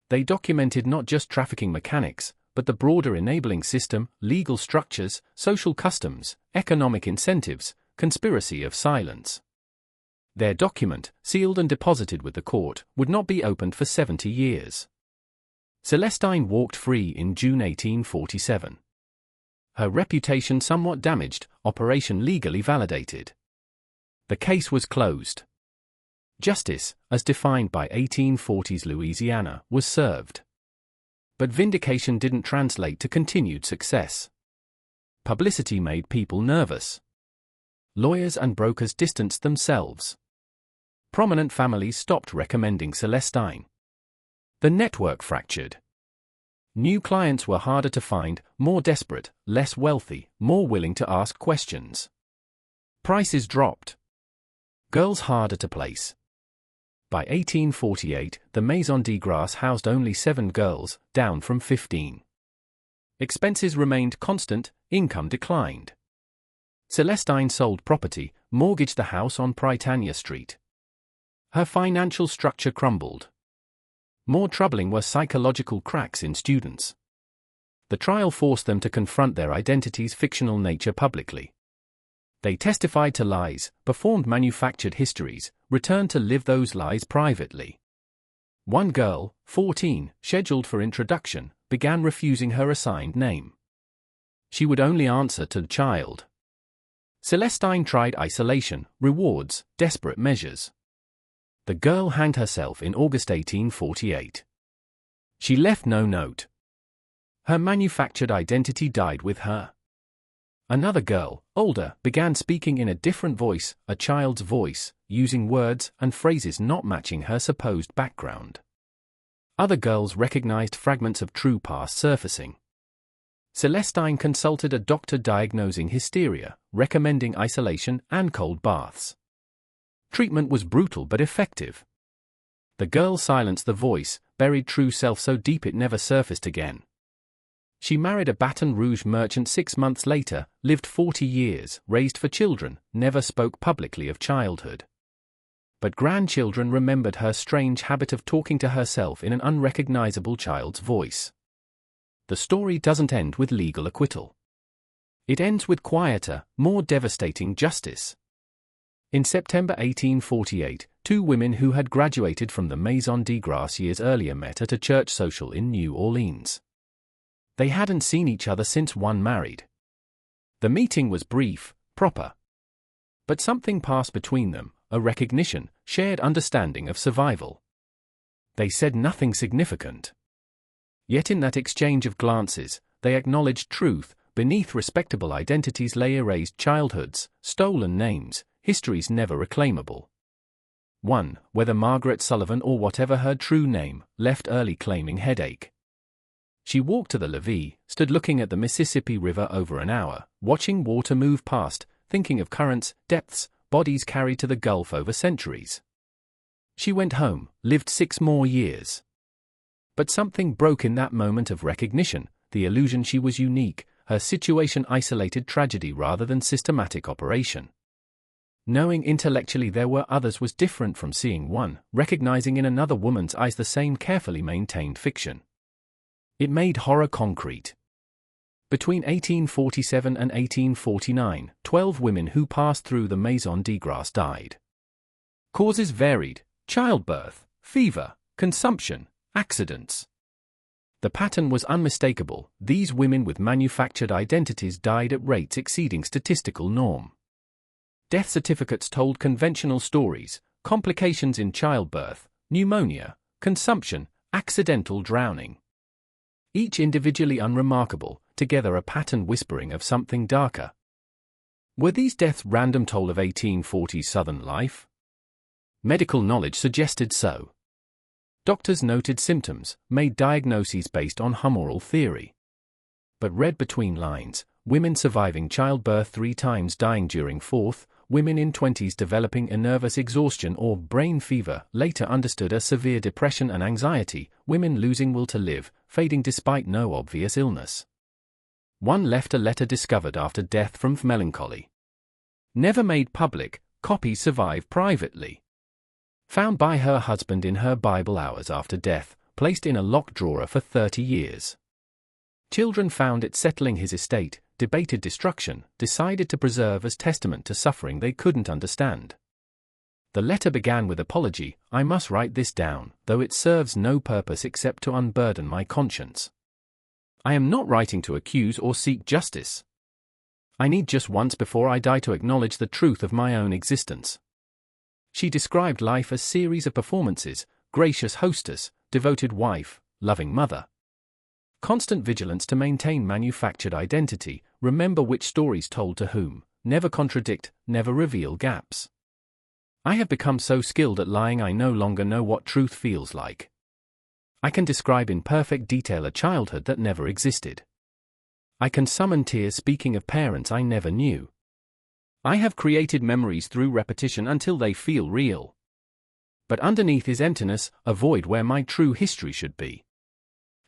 They documented not just trafficking mechanics, but the broader enabling system, legal structures, social customs, economic incentives, conspiracy of silence. Their document, sealed and deposited with the court, would not be opened for 70 years. Celestine walked free in June 1847. Her reputation somewhat damaged, operation legally validated. The case was closed. Justice, as defined by 1840s Louisiana, was served. But vindication didn't translate to continued success. Publicity made people nervous. Lawyers and brokers distanced themselves. Prominent families stopped recommending Celestine. The network fractured. New clients were harder to find, more desperate, less wealthy, more willing to ask questions. Prices dropped. Girls harder to place. By 1848, the Maison de Grace housed only 7 girls, down from 15. Expenses remained constant, income declined. Celestine sold property, mortgaged the house on Prytania Street. Her financial structure crumbled. More troubling were psychological cracks in students. The trial forced them to confront their identity's fictional nature publicly. They testified to lies, performed manufactured histories, returned to live those lies privately. One girl, 14, scheduled for introduction, began refusing her assigned name. She would only answer to the child. Celestine tried isolation, rewards, desperate measures. The girl hanged herself in August 1848. She left no note. Her manufactured identity died with her. Another girl, older, began speaking in a different voice, a child's voice, using words and phrases not matching her supposed background. Other girls recognized fragments of true past surfacing. Celestine consulted a doctor diagnosing hysteria, recommending isolation and cold baths. Treatment was brutal but effective. The girl silenced the voice, buried true self so deep it never surfaced again. She married a Baton Rouge merchant 6 months later, lived 40 years, raised 4 children, never spoke publicly of childhood. But grandchildren remembered her strange habit of talking to herself in an unrecognizable child's voice. The story doesn't end with legal acquittal. It ends with quieter, more devastating justice. In September 1848, 2 women who had graduated from the Maison de Grace years earlier met at a church social in New Orleans. They hadn't seen each other since one married. The meeting was brief, proper. But something passed between them, a recognition, shared understanding of survival. They said nothing significant. Yet in that exchange of glances, they acknowledged truth. Beneath respectable identities lay erased childhoods, stolen names, histories never reclaimable. One, whether Margaret Sullivan or whatever her true name, left early claiming headache. She walked to the levee, stood looking at the Mississippi River over an hour, watching water move past, thinking of currents, depths, bodies carried to the Gulf over centuries. She went home, lived 6 more years. But something broke in that moment of recognition, the illusion she was unique, her situation isolated tragedy rather than systematic operation. Knowing intellectually there were others was different from seeing one, recognizing in another woman's eyes the same carefully maintained fiction. It made horror concrete. Between 1847 and 1849, 12 women who passed through the Maison de Grace died. Causes varied: childbirth, fever, consumption, accidents. The pattern was unmistakable: these women with manufactured identities died at rates exceeding statistical norm. Death certificates told conventional stories: complications in childbirth, pneumonia, consumption, accidental drowning. Each individually unremarkable, together a pattern whispering of something darker. Were these deaths random toll of 1840s Southern life? Medical knowledge suggested so. Doctors noted symptoms, made diagnoses based on humoral theory. But read between lines: women surviving childbirth 3 times dying during 4th, women in 20s developing a nervous exhaustion or brain fever, later understood as severe depression and anxiety, women losing will to live, fading despite no obvious illness. One left a letter discovered after death from melancholy. Never made public, copies survive privately. Found by her husband in her Bible hours after death, placed in a locked drawer for 30 years. Children found it settling his estate, debated destruction, decided to preserve as testament to suffering they couldn't understand. The letter began with apology: I must write this down, though it serves no purpose except to unburden my conscience. I am not writing to accuse or seek justice. I need just once before I die to acknowledge the truth of my own existence. She described life as series of performances: gracious hostess, devoted wife, loving mother. Constant vigilance to maintain manufactured identity, remember which stories told to whom, never contradict, never reveal gaps. I have become so skilled at lying I no longer know what truth feels like. I can describe in perfect detail a childhood that never existed. I can summon tears speaking of parents I never knew. I have created memories through repetition until they feel real. But underneath is emptiness, a void where my true history should be.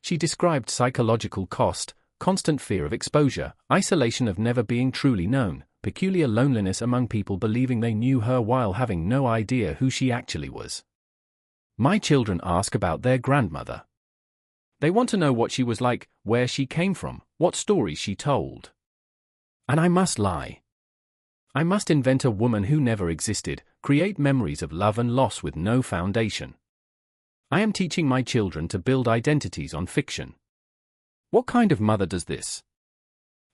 She described psychological cost, constant fear of exposure, isolation of never being truly known, peculiar loneliness among people believing they knew her while having no idea who she actually was. My children ask about their grandmother. They want to know what she was like, where she came from, what stories she told. And I must lie. I must invent a woman who never existed, create memories of love and loss with no foundation. I am teaching my children to build identities on fiction. What kind of mother does this?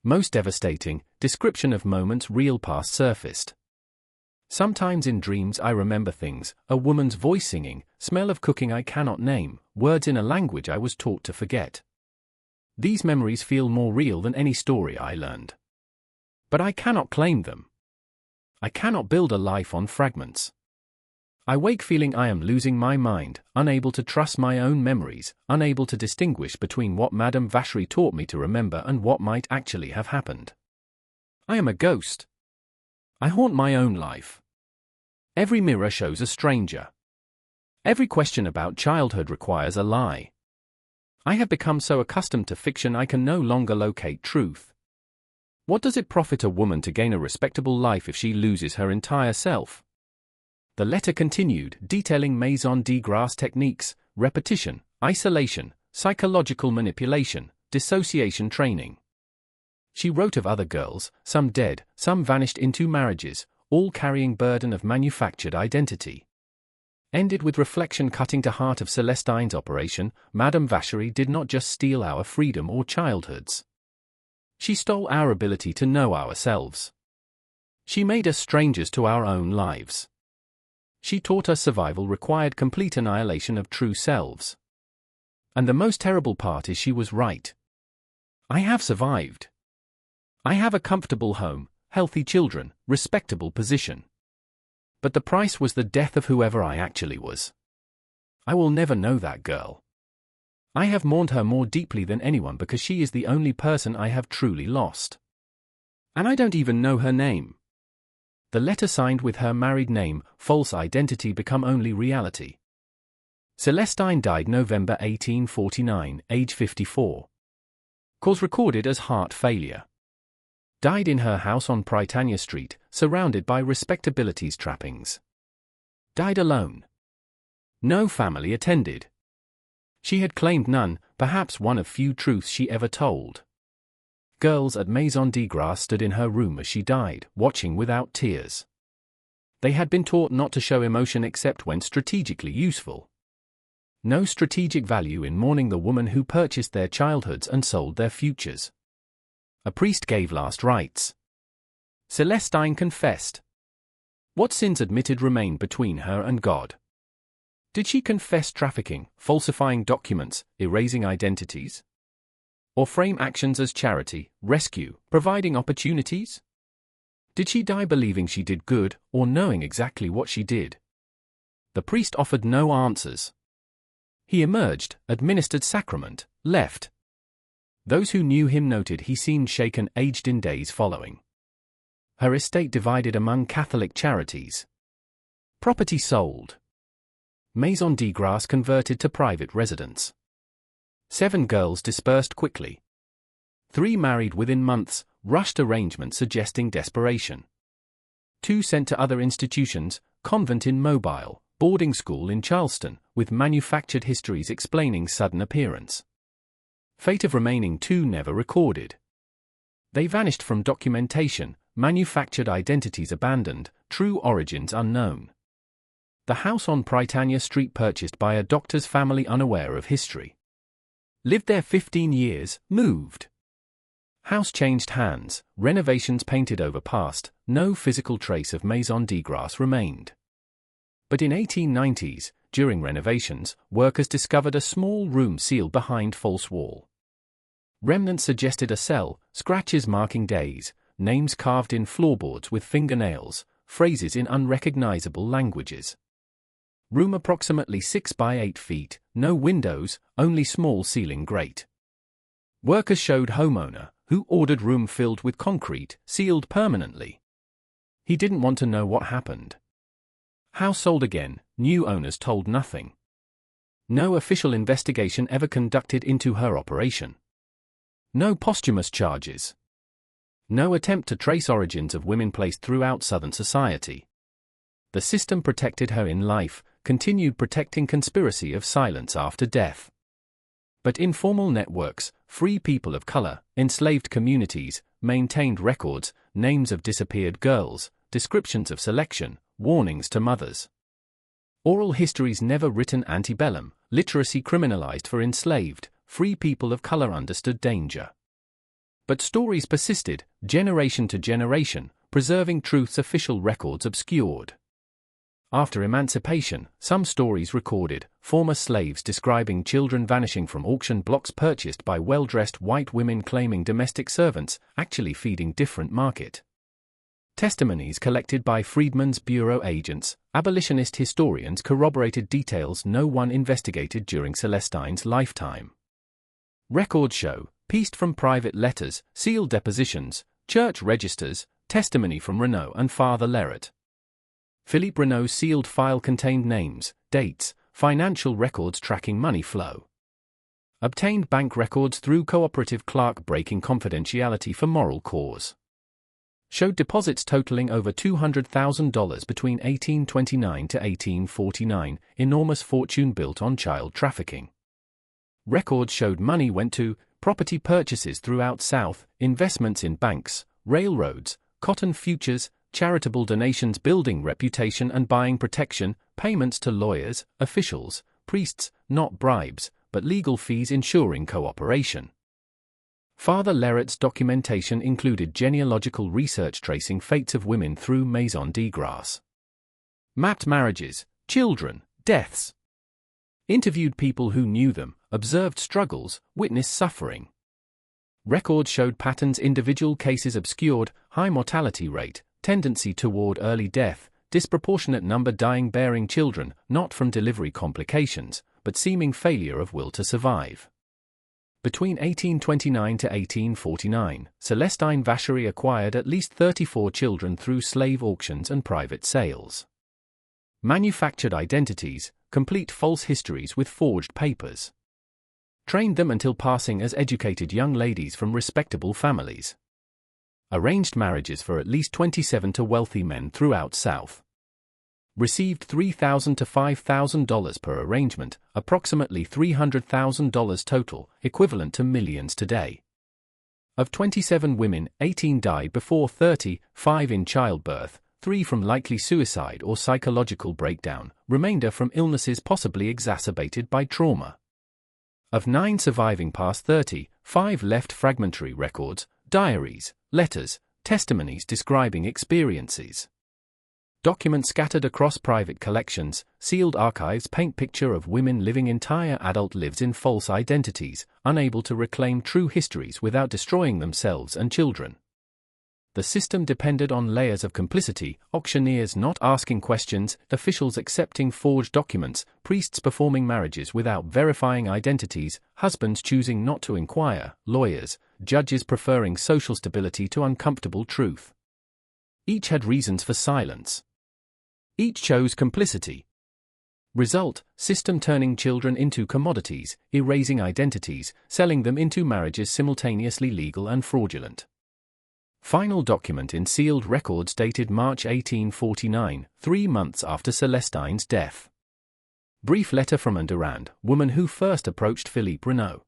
Most devastating, description of moments real past surfaced. Sometimes in dreams I remember things: a woman's voice singing, smell of cooking I cannot name, words in a language I was taught to forget. These memories feel more real than any story I learned. But I cannot claim them. I cannot build a life on fragments. I wake feeling I am losing my mind, unable to trust my own memories, unable to distinguish between what Madame Vacherie taught me to remember and what might actually have happened. I am a ghost. I haunt my own life. Every mirror shows a stranger. Every question about childhood requires a lie. I have become so accustomed to fiction I can no longer locate truth. What does it profit a woman to gain a respectable life if she loses her entire self? The letter continued, detailing Maison de Grace techniques: repetition, isolation, psychological manipulation, dissociation training. She wrote of other girls, some dead, some vanished into marriages, all carrying burden of manufactured identity. Ended with reflection cutting to heart of Celestine's operation: Madame Vacherie did not just steal our freedom or childhoods. She stole our ability to know ourselves. She made us strangers to our own lives. She taught us survival required complete annihilation of true selves. And the most terrible part is she was right. I have survived. I have a comfortable home, healthy children, respectable position. But the price was the death of whoever I actually was. I will never know that girl. I have mourned her more deeply than anyone because she is the only person I have truly lost. And I don't even know her name. The letter signed with her married name, false identity become only reality. Celestine died November 1849, age 54. Cause recorded as heart failure. Died in her house on Prytania Street, surrounded by respectability's trappings. Died alone. No family attended. She had claimed none, perhaps one of few truths she ever told. Girls at Maison de Grace stood in her room as she died, watching without tears. They had been taught not to show emotion except when strategically useful. No strategic value in mourning the woman who purchased their childhoods and sold their futures. A priest gave last rites. Celestine confessed. What sins admitted remained between her and God? Did she confess trafficking, falsifying documents, erasing identities? Or frame actions as charity, rescue, providing opportunities? Did she die believing she did good, or knowing exactly what she did? The priest offered no answers. He emerged, administered sacrament, left. Those who knew him noted he seemed shaken, aged in days following. Her estate divided among Catholic charities. Property sold. Maison de Grace converted to private residence. 7 girls dispersed quickly. 3 married within months, rushed arrangement suggesting desperation. 2 sent to other institutions, convent in Mobile, boarding school in Charleston, with manufactured histories explaining sudden appearance. Fate of remaining 2 never recorded. They vanished from documentation, manufactured identities abandoned, true origins unknown. The house on Prytania Street purchased by a doctor's family unaware of history. Lived there 15 years, moved. House changed hands, renovations painted over past, no physical trace of Maison de Grace remained. But in 1890s, during renovations, workers discovered a small room sealed behind false wall. Remnants suggested a cell, scratches marking days, names carved in floorboards with fingernails, phrases in unrecognizable languages. Room approximately 6 by 8 feet, no windows, only small ceiling grate. Workers showed homeowner, who ordered room filled with concrete, sealed permanently. He didn't want to know what happened. House sold again, new owners told nothing. No official investigation ever conducted into her operation. No posthumous charges. No attempt to trace origins of women placed throughout Southern society. The system protected her in life, continued protecting conspiracy of silence after death. But informal networks, free people of color, enslaved communities, maintained records, names of disappeared girls, descriptions of selection, warnings to mothers. Oral histories never written antebellum, literacy criminalized for enslaved, free people of color understood danger. But stories persisted, generation to generation, preserving truth's official records obscured. After emancipation, some stories recorded, former slaves describing children vanishing from auction blocks purchased by well-dressed white women claiming domestic servants, actually feeding different market. Testimonies collected by Freedmen's Bureau agents, abolitionist historians corroborated details no one investigated during Celestine's lifetime. Records show, pieced from private letters, sealed depositions, church registers, testimony from Renault and Father Leret. Philippe Renault's sealed file contained names, dates, financial records tracking money flow. Obtained bank records through cooperative clerk breaking confidentiality for moral cause. Showed deposits totaling over $200,000 between 1829 to 1849, enormous fortune built on child trafficking. Records showed money went to property purchases throughout South, investments in banks, railroads, cotton futures, charitable donations building reputation and buying protection, payments to lawyers, officials, priests, not bribes, but legal fees ensuring cooperation. Father Leret's documentation included genealogical research tracing fates of women through Maison de Grace. Mapped marriages, children, deaths. Interviewed people who knew them, observed struggles, witnessed suffering. Records showed patterns, individual cases obscured, high mortality rate, tendency toward early death, disproportionate number dying bearing children, not from delivery complications, but seeming failure of will to survive. Between 1829 to 1849, Celestine Vachery acquired at least 34 children through slave auctions and private sales. Manufactured identities, complete false histories with forged papers. Trained them until passing as educated young ladies from respectable families. Arranged marriages for at least 27 to wealthy men throughout South. Received $3,000 to $5,000 per arrangement, approximately $300,000 total, equivalent to millions today. Of 27 women, 18 died before 30, 5 in childbirth, 3 from likely suicide or psychological breakdown, remainder from illnesses possibly exacerbated by trauma. Of 9 surviving past 30, 5 left fragmentary records, diaries, letters, testimonies describing experiences. Documents scattered across private collections, sealed archives paint picture of women living entire adult lives in false identities, unable to reclaim true histories without destroying themselves and children. The system depended on layers of complicity, auctioneers not asking questions, officials accepting forged documents, priests performing marriages without verifying identities, husbands choosing not to inquire, lawyers, judges preferring social stability to uncomfortable truth. Each had reasons for silence. Each chose complicity. Result: system turning children into commodities, erasing identities, selling them into marriages simultaneously legal and fraudulent. Final document in sealed records dated March 1849, 3 months after Celestine's death. Brief letter from Anne Durand, woman who first approached Philippe Renaud.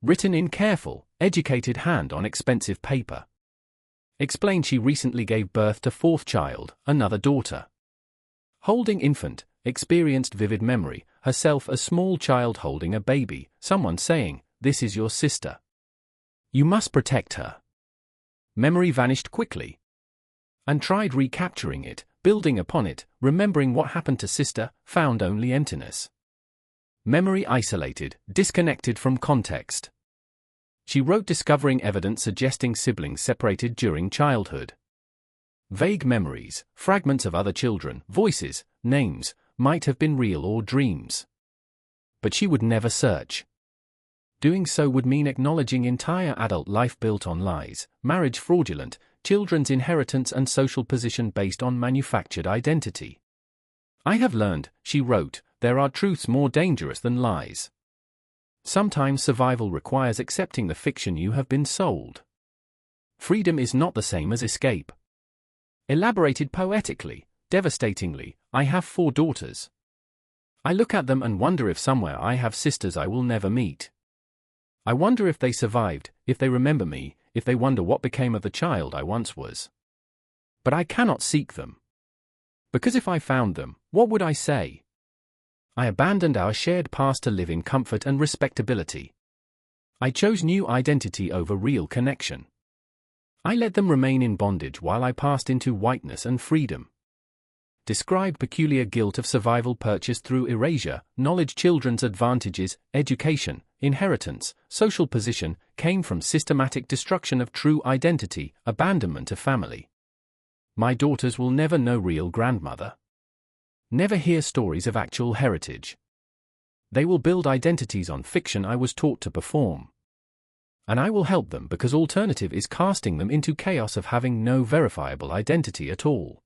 Written in careful, educated hand on expensive paper. Explained she recently gave birth to 4th child, another daughter. Holding infant, experienced vivid memory, herself a small child holding a baby, someone saying, "This is your sister. You must protect her." Memory vanished quickly. And tried recapturing it, building upon it, remembering what happened to sister, found only emptiness. Memory isolated, disconnected from context. She wrote discovering evidence suggesting siblings separated during childhood. Vague memories, fragments of other children, voices, names, might have been real or dreams. But she would never search. Doing so would mean acknowledging entire adult life built on lies, marriage fraudulent, children's inheritance and social position based on manufactured identity. "I have learned," she wrote, "there are truths more dangerous than lies. Sometimes survival requires accepting the fiction you have been sold. Freedom is not the same as escape." Elaborated poetically, devastatingly, "I have 4 daughters. I look at them and wonder if somewhere I have sisters I will never meet. I wonder if they survived, if they remember me, if they wonder what became of the child I once was. But I cannot seek them. Because if I found them, what would I say? I abandoned our shared past to live in comfort and respectability. I chose new identity over real connection. I let them remain in bondage while I passed into whiteness and freedom." Described peculiar guilt of survival purchased through erasure, knowledge children's advantages, education, inheritance, social position, came from systematic destruction of true identity, abandonment of family. My daughters will never know real grandmother. Never hear stories of actual heritage. They will build identities on fiction I was taught to perform. And I will help them because alternative is casting them into chaos of having no verifiable identity at all.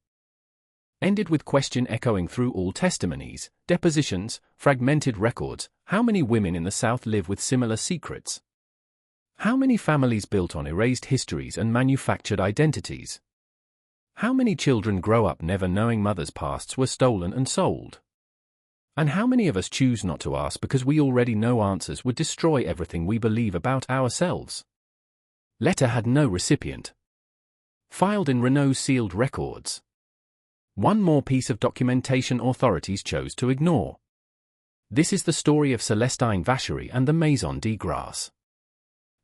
Ended with question echoing through all testimonies, depositions, fragmented records. How many women in the South live with similar secrets? How many families built on erased histories and manufactured identities? How many children grow up never knowing mothers' pasts were stolen and sold? And how many of us choose not to ask because we already know answers would destroy everything we believe about ourselves? Letter had no recipient. Filed in Renaud's sealed records. One more piece of documentation authorities chose to ignore. This is the story of Celestine Vachery and the Maison de Grace.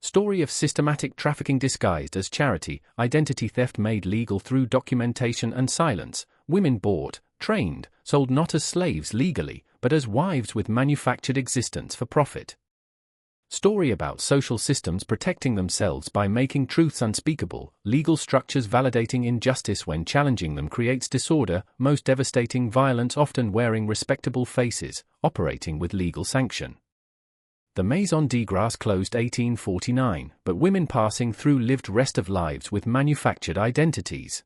Story of systematic trafficking disguised as charity, identity theft made legal through documentation and silence, women bought, trained, sold not as slaves legally, but as wives with manufactured existence for profit. Story about social systems protecting themselves by making truths unspeakable, legal structures validating injustice when challenging them creates disorder, most devastating violence often wearing respectable faces, operating with legal sanction. The Maison de Grace closed 1849, but women passing through lived rest of lives with manufactured identities.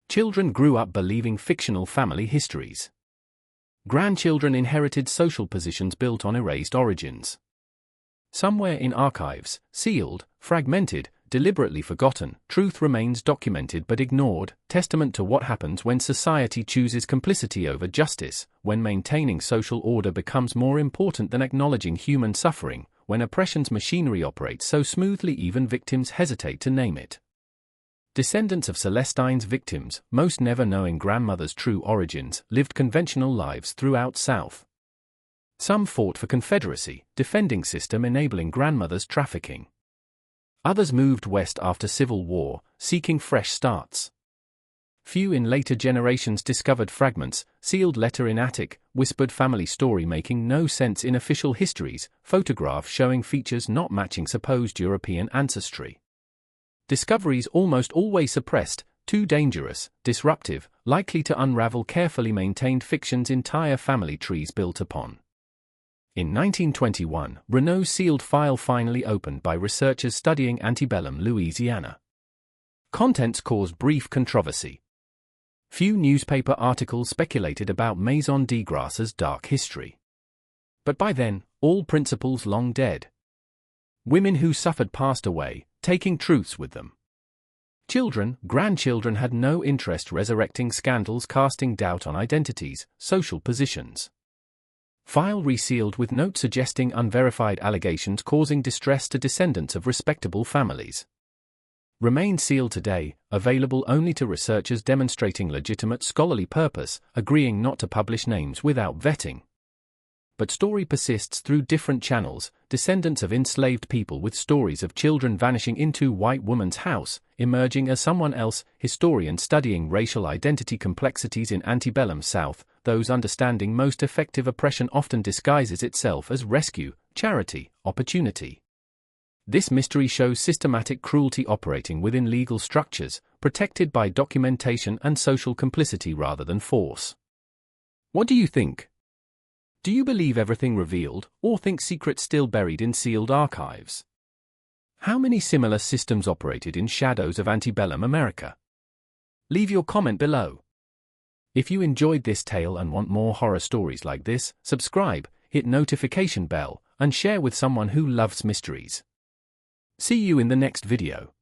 Children grew up believing fictional family histories. Grandchildren inherited social positions built on erased origins. Somewhere in archives, sealed, fragmented, deliberately forgotten, truth remains documented but ignored, testament to what happens when society chooses complicity over justice, when maintaining social order becomes more important than acknowledging human suffering, when oppression's machinery operates so smoothly even victims hesitate to name it. Descendants of Celestine's victims, most never knowing grandmother's true origins, lived conventional lives throughout South. Some fought for Confederacy, defending system enabling grandmother's trafficking. Others moved west after Civil War, seeking fresh starts. Few in later generations discovered fragments, sealed letter in attic, whispered family story making no sense in official histories, photograph showing features not matching supposed European ancestry. Discoveries almost always suppressed, too dangerous, disruptive, likely to unravel carefully maintained fiction's entire family trees built upon. In 1921, Renault's sealed file finally opened by researchers studying antebellum Louisiana. Contents caused brief controversy. Few newspaper articles speculated about Maison de Grace's dark history. But by then, all principles long dead. Women who suffered passed away, taking truths with them. Children, grandchildren had no interest resurrecting scandals casting doubt on identities, social positions. File resealed with note suggesting unverified allegations causing distress to descendants of respectable families. Remain sealed today, available only to researchers demonstrating legitimate scholarly purpose, agreeing not to publish names without vetting. But story persists through different channels, descendants of enslaved people with stories of children vanishing into white woman's house, emerging as someone else, historians studying racial identity complexities in antebellum South, those understanding most effective oppression often disguises itself as rescue, charity, opportunity. This mystery shows systematic cruelty operating within legal structures, protected by documentation and social complicity rather than force. What do you think? Do you believe everything revealed, or think secrets still buried in sealed archives? How many similar systems operated in shadows of antebellum America? Leave your comment below. If you enjoyed this tale and want more horror stories like this, subscribe, hit notification bell, and share with someone who loves mysteries. See you in the next video.